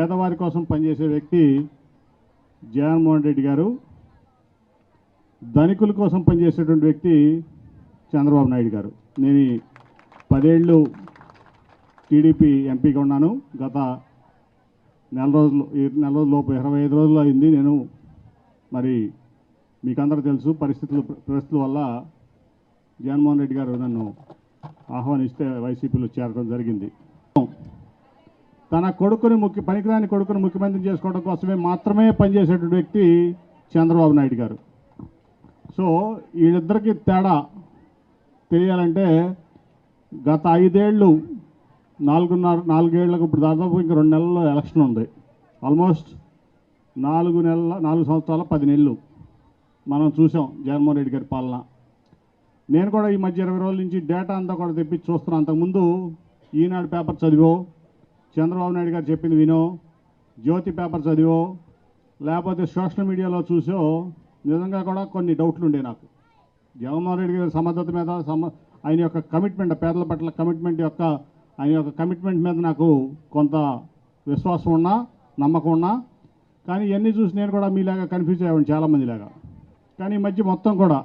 పేదవారి కోసం పనిచేసే వ్యక్తి జగన్మోహన్ రెడ్డి గారు, ధనికుల కోసం పనిచేసేటువంటి వ్యక్తి చంద్రబాబు నాయుడు గారు. నేను 10 ఏళ్ళు టీడీపీ ఎంపీగా ఉన్నాను. గత నెల రోజుల లోపు 25 రోజులు అయింది. నేను మరి మీకందరూ తెలుసు, పరిస్థితుల వల్ల జగన్మోహన్ రెడ్డి గారు నన్ను ఆహ్వానిస్తే వైసీపీలో చేరడం జరిగింది. తన కొడుకుని పనికిరాని కొడుకుని ముఖ్యమంత్రి చేసుకోవడం కోసమే మాత్రమే పనిచేసేటువంటి వ్యక్తి చంద్రబాబు నాయుడు గారు. సో వీళ్ళిద్దరికీ తేడా తెలియాలంటే గత 5 ఏళ్ళు 4 ఏళ్ళకు ఇప్పుడు దాదాపు ఇంకా 2 నెలల్లో ఎలక్షన్ ఉంది. ఆల్మోస్ట్ 4 సంవత్సరాల 10 నెలలు మనం చూసాం జగన్మోహన్ రెడ్డి గారి పాలన. నేను కూడా ఈ మధ్య 20 రోజుల నుంచి డేటా అంతా కూడా తెప్పించి చూస్తున్నాను. అంతకుముందు ఈనాడు పేపర్ చదివో, చంద్రబాబు నాయుడు గారు చెప్పింది వినో, జ్యోతి పేపర్ చదివో, లేకపోతే సోషల్ మీడియాలో చూసో నిజంగా కూడా కొన్ని డౌట్లు ఉండే నాకు. జగన్మోహన్ రెడ్డి గారి సమర్థత మీద, ఆయన యొక్క కమిట్మెంట్, పేదల పట్ల ఆయన యొక్క కమిట్మెంట్ మీద నాకు కొంత విశ్వాసం ఉన్నా, నమ్మకం ఉన్నా. కానీ ఇవన్నీ చూసి నేను కూడా మీలాగా కన్ఫ్యూజ్ అయ్యాను చాలామందిలాగా. కానీ ఈ మధ్య మొత్తం కూడా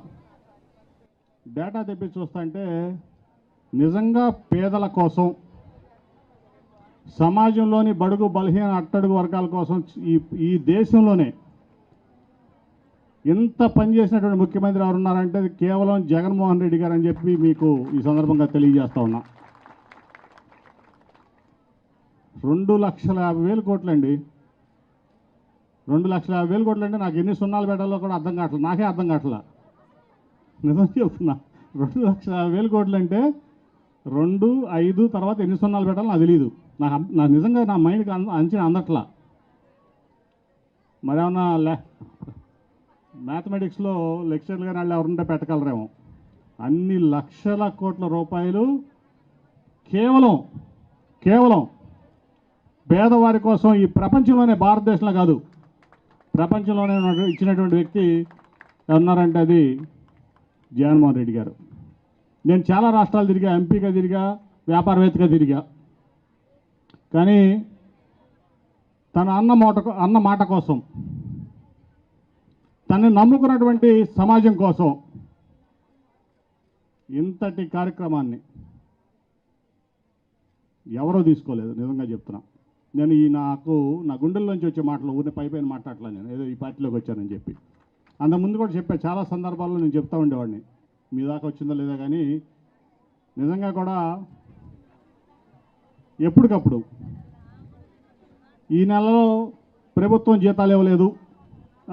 డేటా తెప్పి చూస్తుంటే నిజంగా పేదల కోసం, సమాజంలోని బడుగు బలహీన అట్టడుగు వర్గాల కోసం ఈ దేశంలోనే ఎంత పనిచేసినటువంటి ముఖ్యమంత్రి ఎవరు ఉన్నారంటే అది కేవలం జగన్మోహన్ రెడ్డి గారు అని చెప్పి మీకు ఈ సందర్భంగా తెలియజేస్తా ఉన్నా. 2,50,000 కోట్లండి. 2,50,000 కోట్లు అంటే నాకు ఎన్ని సున్నాలు పెట్టాలో కూడా అర్థం కావట్లేదు. నాకే అర్థం కావట్లా, నిజం చెప్తున్నా. 2,50,000 కోట్లు అంటే 2, 5 తర్వాత ఎన్ని సున్నాలు పెట్టాలో నాకు తెలియదు. నాకు నిజంగా నా మైండ్కి అంచనా అందట్లా. మరేమన్నా మ్యాథమెటిక్స్లో లెక్చర్లు కానీ వాళ్ళు ఎవరుంటే పెట్టగలరేమో. అన్ని లక్షల కోట్ల రూపాయలు కేవలం పేదవారి కోసం ఈ ప్రపంచంలోనే, భారతదేశంలో కాదు ప్రపంచంలోనే ఇచ్చినటువంటి వ్యక్తి ఉన్నారంటే అది జగన్మోహన్ రెడ్డి గారు. నేను చాలా రాష్ట్రాలు తిరిగా, ఎంపీగా తిరిగా, వ్యాపారవేత్తగా తిరిగా. కానీ తన అన్న మాట కోసం, తనని నమ్ముకున్నటువంటి సమాజం కోసం ఇంతటి కార్యక్రమాన్ని ఎవరో తీసుకోలేదు. నిజంగా చెప్తున్నా. నేను నా గుండెల్లోంచి వచ్చే మాటలు ఊరిని పైపైన మాట్లాడలే. నేను ఏదో ఈ పార్టీలోకి వచ్చానని చెప్పి అంతకుముందు కూడా చెప్పా. చాలా సందర్భాల్లో నేను చెప్తా ఉండేవాడిని. మీ దాకా వచ్చిందో లేదో కానీ నిజంగా కూడా ఎప్పటికప్పుడు ఈ నెలలో ప్రభుత్వం జీతాలు ఇవ్వలేదు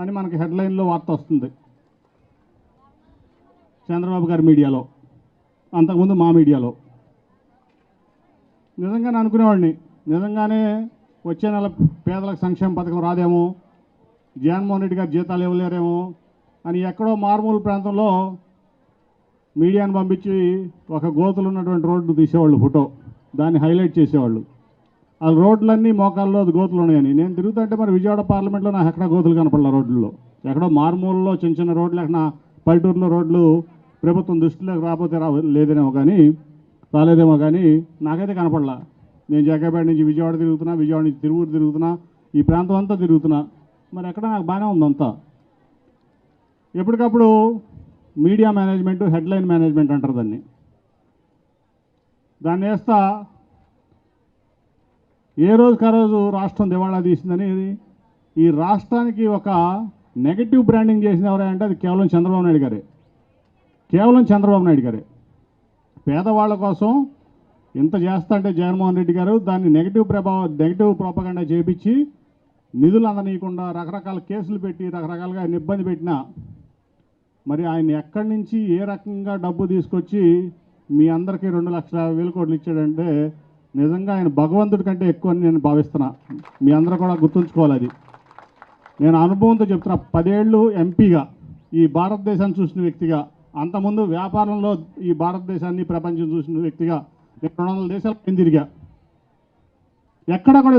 అని మనకి హెడ్లైన్లో వార్త వస్తుంది. చంద్రబాబు గారి మీడియాలో, అంతకుముందు మా మీడియాలో. నిజంగానే అనుకునేవాడిని, నిజంగానే వచ్చే నెల పేదలకు సంక్షేమ పథకం రాదేమో, జగన్మోహన్ రెడ్డి గారు జీతాలు ఇవ్వలేరేమో అని ఎక్కడో మారుమూల ప్రాంతంలో మీడియాను పంపించి ఒక గోతులు ఉన్నటువంటి రోడ్డు తీసేవాళ్ళు, ఫోటో దాన్ని హైలైట్ చేసేవాళ్ళు. ఆ రోడ్లన్నీ మోకాల్లో గోతులు ఉన్నాయని. నేను తిరుగుతుంటే మరి విజయవాడ పార్లమెంట్లో నాకు ఎక్కడ గోతులు కనపడలే రోడ్లలో. ఎక్కడో మారుమూలలో చిన్న రోడ్లు, ఎక్కడ పల్లెటూరులో రోడ్లు ప్రభుత్వం దృష్టిలోకి రాలేదేమో కానీ నాకైతే కనపడలా. నేను జగ్గపేట నుంచి విజయవాడ తిరుగుతున్నా, విజయవాడ నుంచి తిరువూరు తిరుగుతున్నా, ఈ ప్రాంతం అంతా తిరుగుతున్నా. మరి ఎక్కడ నాకు బాగానే ఉందంతా. ఎప్పటికప్పుడు మీడియా మేనేజ్మెంట్, హెడ్లైన్ మేనేజ్మెంట్ అంటారు దాన్ని వేస్తా ఏ రోజుకి ఆ రోజు రాష్ట్రం దివాళా తీసిందని ఈ రాష్ట్రానికి ఒక నెగటివ్ బ్రాండింగ్ చేసిన ఎవరంటే అది కేవలం చంద్రబాబు నాయుడు గారే. పేదవాళ్ళ కోసం ఇంత చేస్తా అంటే జగన్మోహన్ రెడ్డి గారు దాన్ని నెగటివ్ ప్రోపగండా చేపించి నిధులు అందనీయకుండా రకరకాల కేసులు పెట్టి రకరకాలుగా ఆయన ఇబ్బంది పెట్టినా మరి ఆయన ఎక్కడి నుంచి ఏ రకంగా డబ్బు తీసుకొచ్చి మీ అందరికీ 2,50,000 కోట్లు ఇచ్చాడంటే నిజంగా ఆయన భగవంతుడి కంటే ఎక్కువ అని నేను భావిస్తున్నా. మీ అందరూ కూడా గుర్తుంచుకోవాలి. అది నేను అనుభవంతో చెప్తున్నా. 10 ఏళ్ళు ఎంపీగా ఈ భారతదేశాన్ని చూసిన వ్యక్తిగా, అంతకుముందు వ్యాపారంలో ఈ భారతదేశాన్ని ప్రపంచం చూసిన వ్యక్తిగా నేను 200 దేశాలకు తిరిగా. ఎక్కడ కూడా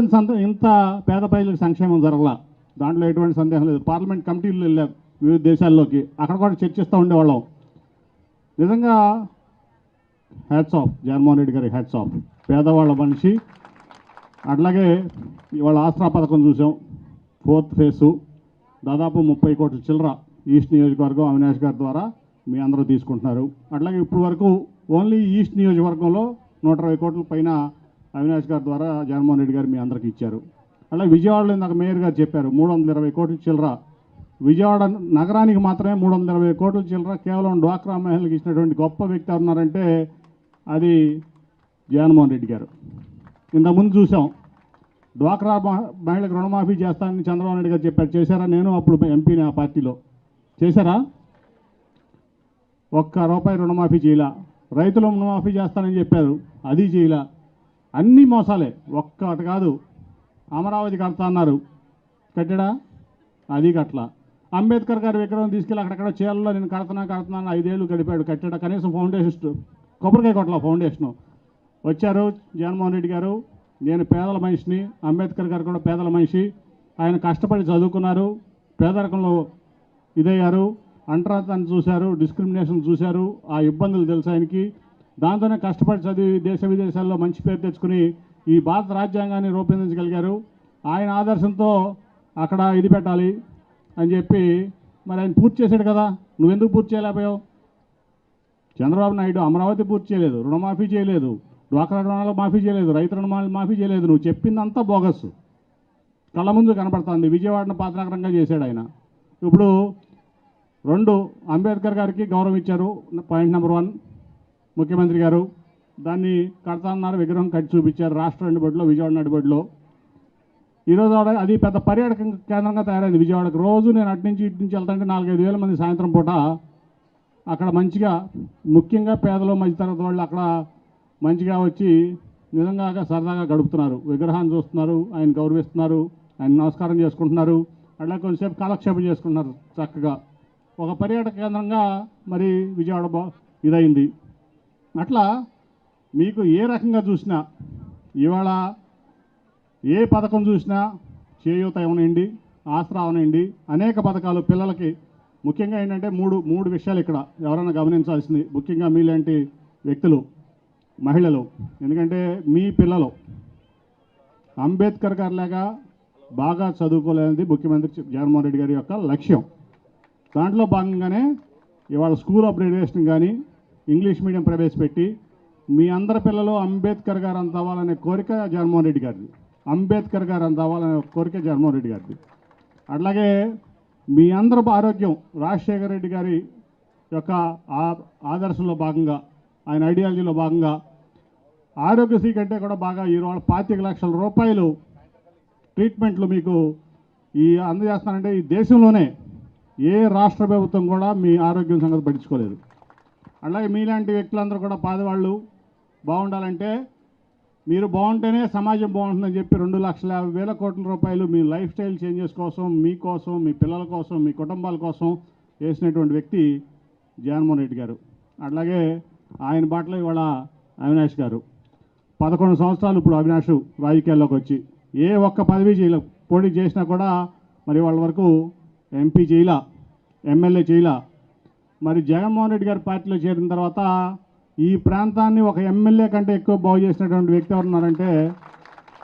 ఇంత పేద ప్రజలకు సంక్షేమం జరగలా. దాంట్లో ఎటువంటి సందేహం లేదు. పార్లమెంట్ కమిటీలు వెళ్ళాం వివిధ దేశాల్లోకి, అక్కడ కూడా చర్చిస్తూ ఉండేవాళ్ళం. నిజంగా హ్యాట్స్ ఆఫ్ జగన్మోహన్ రెడ్డి గారి, హ్యాట్స్ ఆఫ్. పేదవాళ్ళ మనిషి, అట్లాగే ఇవాళ ఆసరా పథకం చూసాం, 4th ఫేసు, దాదాపు 30 కోట్ల చిల్లర ఈస్ట్ నియోజకవర్గం అవినాష్ గారి ద్వారా మీ అందరూ తీసుకుంటున్నారు. అట్లాగే ఇప్పుడు వరకు ఓన్లీ ఈస్ట్ నియోజకవర్గంలో 120 కోట్ల పైన అవినాష్ గారి ద్వారా జగన్మోహన్ రెడ్డి గారు మీ అందరికీ ఇచ్చారు. అలాగే విజయవాడలో ఇందాక మేయర్ గారు చెప్పారు 320 కోట్ల చిల్లర, విజయవాడ నగరానికి మాత్రమే 320 కోట్ల చిల్లర కేవలం డ్వాక్రా మహిళలకు ఇచ్చినటువంటి గొప్ప వ్యక్తి ఉన్నారంటే అది జగన్మోహన్ రెడ్డి గారు. ఇంతకుముందు చూసాం డ్వాక్రా మహిళలకు రుణమాఫీ చేస్తానని చంద్రబాబు నాయుడు గారు చెప్పారు. చేశారా? నేను అప్పుడు ఎంపీని ఆ పార్టీలో. చేశారా? ₹1 రుణమాఫీ చేయలా. రైతులు రుణమాఫీ చేస్తానని చెప్పారు, అది చేయలా. అన్నీ మోసాలే, ఒక్కటి కాదు. అమరావతి కడతా అన్నారు, కట్టాడా? అది కట్టలా. అంబేద్కర్ గారి విగ్రహం తీసుకెళ్ళి అక్కడక్కడ చీరల్లో నేను కడుతున్నాను 5 ఏళ్ళు గడిపాడు, కట్టాడా? కనీసం ఫౌండేషన్ కొబ్బరికాయ కొట్టలా ఫౌండేషను. వచ్చారు జగన్మోహన్ రెడ్డి గారు, నేను పేదల మనిషిని, అంబేద్కర్ గారు కూడా పేదల మనిషి, ఆయన కష్టపడి చదువుకున్నారు, పేదరికంలో ఇదయ్యారు, అంటరాతను చూశారు, డిస్క్రిమినేషన్ చూశారు, ఆ ఇబ్బందులు తెలుసు ఆయనకి. దాంతోనే కష్టపడి చదివి దేశ విదేశాల్లో మంచి పేరు తెచ్చుకుని ఈ భారత రాజ్యాంగాన్ని రూపొందించగలిగారు. ఆయన ఆదర్శంతో అక్కడ ఇది పెట్టాలి అని చెప్పి మరి ఆయన పూర్తి చేశాడు కదా, నువ్వెందుకు పూర్తి చేయలేకపోయావు? చంద్రబాబు నాయుడు అమరావతి పూర్తి చేయలేదు, రుణమాఫీ చేయలేదు, డ్వాక్రా రుణాలు మాఫీ చేయలేదు, రైతు రుణమాలు మాఫీ చేయలేదు. నువ్వు చెప్పిందంతా బోగస్, కళ్ళ ముందు కనపడుతుంది. విజయవాడను పాతనగరంగా చేశాడు ఆయన. ఇప్పుడు 2 అంబేద్కర్ గారికి గౌరవం ఇచ్చారు. పాయింట్ నెంబర్ 1 ముఖ్యమంత్రి గారు దాన్ని కడతాన్నారు, విగ్రహం కట్టి చూపించారు రాష్ట్ర నడిబడిలో, విజయవాడ నడిబడిలో. ఈరోజు అది పెద్ద పర్యాటక కేంద్రంగా తయారైంది విజయవాడకు. రోజు నేను అటు నుంచి ఇటు నుంచి వెళ్తాంటే 4-5 వేల మంది సాయంత్రం పూట అక్కడ మంచిగా, ముఖ్యంగా పేదలు మధ్యతరగతి వాళ్ళు అక్కడ మంచిగా వచ్చి నిజంగా సరదాగా గడుపుతున్నారు. విగ్రహాన్ని చూస్తున్నారు, ఆయన గౌరవిస్తున్నారు, ఆయన నమస్కారం చేసుకుంటున్నారు, అట్లా కొంచెంసేపు కాలక్షేపం చేసుకుంటున్నారు. చక్కగా ఒక పర్యాటక కేంద్రంగా మరి విజయవాడ ఇదైంది. అట్లా మీకు ఏ రకంగా చూసినా, ఇవాళ ఏ పథకం చూసినా, చేయూత అవనండి, ఆసరా అవనండి, అనేక పథకాలు పిల్లలకి. ముఖ్యంగా ఏంటంటే మూడు విషయాలు ఇక్కడ ఎవరైనా గమనించాల్సింది, ముఖ్యంగా మీలాంటి వ్యక్తులు, మహిళలు. ఎందుకంటే మీ పిల్లలు అంబేద్కర్ గారి లాగా బాగా చదువుకోలేనిది ముఖ్యమంత్రి జగన్మోహన్ రెడ్డి గారి యొక్క లక్ష్యం. దాంట్లో భాగంగానే ఇవాళ స్కూల్ అప్గ్రేడేషన్ కానీ ఇంగ్లీష్ మీడియం ప్రవేశపెట్టి మీ అందరి పిల్లలు అంబేద్కర్ గారు అంత అవ్వాలనే కోరిక జగన్మోహన్ రెడ్డి గారిది. అంబేద్కర్ గారు అంత అవ్వాలనే కోరిక జగన్మోహన్ రెడ్డి గారిది. అట్లాగే మీ అందరి ఆరోగ్యం రాజశేఖర రెడ్డి గారి యొక్క ఆదర్శంలో భాగంగా, ఆయన ఐడియాలజీలో భాగంగా ఆరోగ్యశ్రీ కంటే కూడా బాగా ఇవాళ 25 లక్షల రూపాయలు ట్రీట్మెంట్లు మీకు అందజేస్తానంటే ఈ దేశంలోనే ఏ రాష్ట్ర ప్రభుత్వం కూడా మీ ఆరోగ్యం సంగతి పట్టించుకోలేదు. అలాగే మీలాంటి వ్యక్తులందరూ కూడా పేదవాళ్ళు బాగుండాలంటే, మీరు బాగుంటేనే సమాజం బాగుంటుందని చెప్పి 2,50,000 కోట్ల రూపాయలు మీ లైఫ్ స్టైల్ చేంజెస్ కోసం, మీకోసం, మీ పిల్లల కోసం, మీ కుటుంబాల కోసం వేసినటువంటి వ్యక్తి జగన్మోహన్ రెడ్డి గారు. అట్లాగే ఆయన బాటలో ఇవాళ అవినాష్ గారు 11 సంవత్సరాలు ఇప్పుడు అవినాష్ రాజకీయాల్లోకి వచ్చి ఏ ఒక్క పదవి చేయలే, పోటీ చేసినా కూడా మరి వాళ్ళ వరకు ఎంపీ చేయలా, ఎమ్మెల్యే చేయలా. మరి జగన్మోహన్ రెడ్డి గారి పార్టీలో చేరిన తర్వాత ఈ ప్రాంతాన్ని ఒక ఎమ్మెల్యే కంటే ఎక్కువ బాగు చేసినటువంటి వ్యక్తి ఎవరున్నారంటే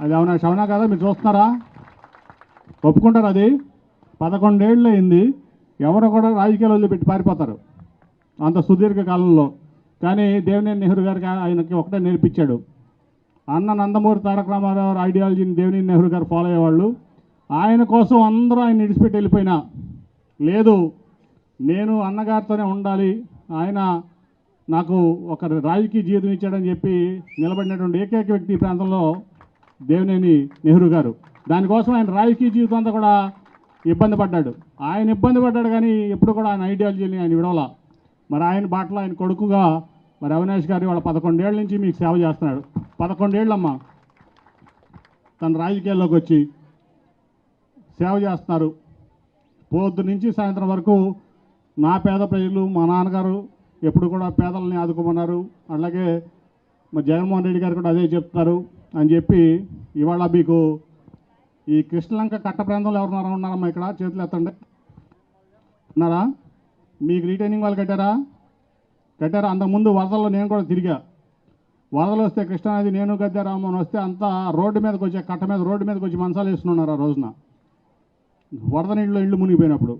అది అవినాష్. అవునా కదా? మీరు చూస్తున్నారా? ఒప్పుకుంటారు? అది 11 ఏళ్ళు అయింది, ఎవరు కూడా రాజకీయాలు వదిలిపెట్టి పారిపోతారు అంత సుదీర్ఘ కాలంలో. కానీ దేవినేని నెహ్రూ గారికి ఆయనకి ఒకటే నేర్పించాడు, అన్న నందమూరి తారక రామారావు ఐడియాలజీని దేవినేని నెహ్రూ గారు ఫాలో అయ్యేవాళ్ళు. ఆయన కోసం అందరూ ఆయన విడిచిపెట్టి వెళ్ళిపోయినా, లేదు నేను అన్నగారితోనే ఉండాలి, ఆయన నాకు ఒక రాజకీయ జీవితం ఇచ్చాడని చెప్పి నిలబడినటువంటి ఏకైక వ్యక్తి ఈ ప్రాంతంలో దేవినేని నెహ్రూ గారు. దానికోసం ఆయన రాజకీయ జీవితం అంతా కూడా ఇబ్బంది పడ్డాడు. ఆయన ఇబ్బంది పడ్డాడు కానీ ఎప్పుడు కూడా ఆయన ఐడియాలజీని ఆయన విడవలా. మరి ఆయన బాటలో ఆయన కొడుకుగా మరి అవినాష్ గారు వాళ్ళ 11 ఏళ్ళ నుంచి మీకు సేవ చేస్తున్నాడు. 11 ఏళ్ళమ్మా తన రాజకీయాల్లోకి వచ్చి సేవ చేస్తున్నారు. పొద్దు నుంచి సాయంత్రం వరకు నా పేద ప్రజలు, మా నాన్నగారు ఎప్పుడు కూడా పేదలని ఆదుకోమన్నారు. అలాగే మా జగన్మోహన్ రెడ్డి గారు కూడా అదే చెప్తున్నారు అని చెప్పి ఇవాళ మీకు ఈ కృష్ణలంక కట్ట ప్రాంతంలో ఎవరున్నారా ఉన్నారమ్మా? ఇక్కడ చేతులు ఎత్తండి. ఉన్నారా? మీకు రీటైనింగ్ వాళ్ళు కట్టారా? అంతకుముందు వరదల్లో నేను కూడా తిరిగా. వరదలు వస్తే కృష్ణానది నేను గద్దె రామ్మోహన్ వస్తే అంతా రోడ్డు మీదకి వచ్చి కట్ట మీద రోడ్డు మీదకి వచ్చి మంచాలు వేసుకున్నారు ఆ రోజున వరద నీళ్ళు ఇళ్ళు మునిగిపోయినప్పుడు.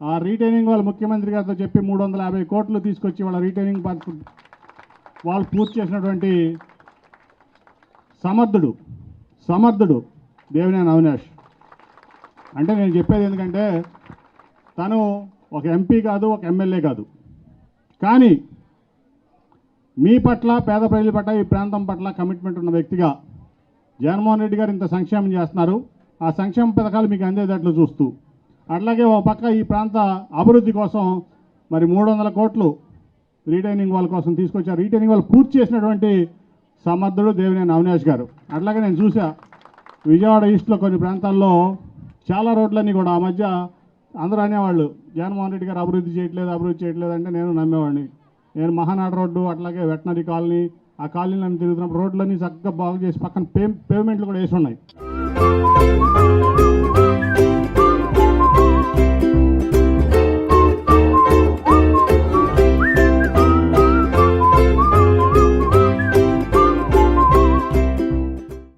ఆ రీటైనింగ్ వాళ్ళు ముఖ్యమంత్రి గారితో చెప్పి 350 కోట్లు తీసుకొచ్చి వాళ్ళ రీటైనింగ్ వాళ్ళు పూర్తి చేసినటువంటి సమర్థుడు దేవినేని అవినాష్. అంటే నేను చెప్పేది ఎందుకంటే తను ఒక ఎంపీ కాదు, ఒక ఎమ్మెల్యే కాదు, కానీ మీ పట్ల పేద ప్రజల పట్ల ఈ ప్రాంతం పట్ల కమిట్మెంట్ ఉన్న వ్యక్తిగా జగన్మోహన్ రెడ్డి గారు ఇంత సంక్షేమం చేస్తున్నారు. ఆ సంక్షేమ పథకాలు మీకు అందేటట్లు చూస్తూ అట్లాగే ఒక పక్క ఈ ప్రాంత అభివృద్ధి కోసం మరి 300 కోట్లు రీటైనింగ్ వాళ్ళ కోసం తీసుకొచ్చారు. రీటైనింగ్ వాళ్ళు పూర్తి చేసినటువంటి సమర్థుడు దేవినేని అవినాష్ గారు. అట్లాగే నేను చూసా విజయవాడ ఈస్ట్లో కొన్ని ప్రాంతాల్లో చాలా రోడ్లన్నీ కూడా ఆ మధ్య అందరూ అనేవాళ్ళు జగన్మోహన్ రెడ్డి గారు అభివృద్ధి చేయట్లేదు అంటే నేను నమ్మేవాడిని. నేను మహానాడు రోడ్డు అట్లాగే వెటనరీ కాలనీ ఆ కాలనీలను తిరుగుతున్నప్పుడు రోడ్లన్నీ చక్కగా బాగు చేసి పక్కన పేమెంట్లు కూడా వేసి ఉన్నాయి.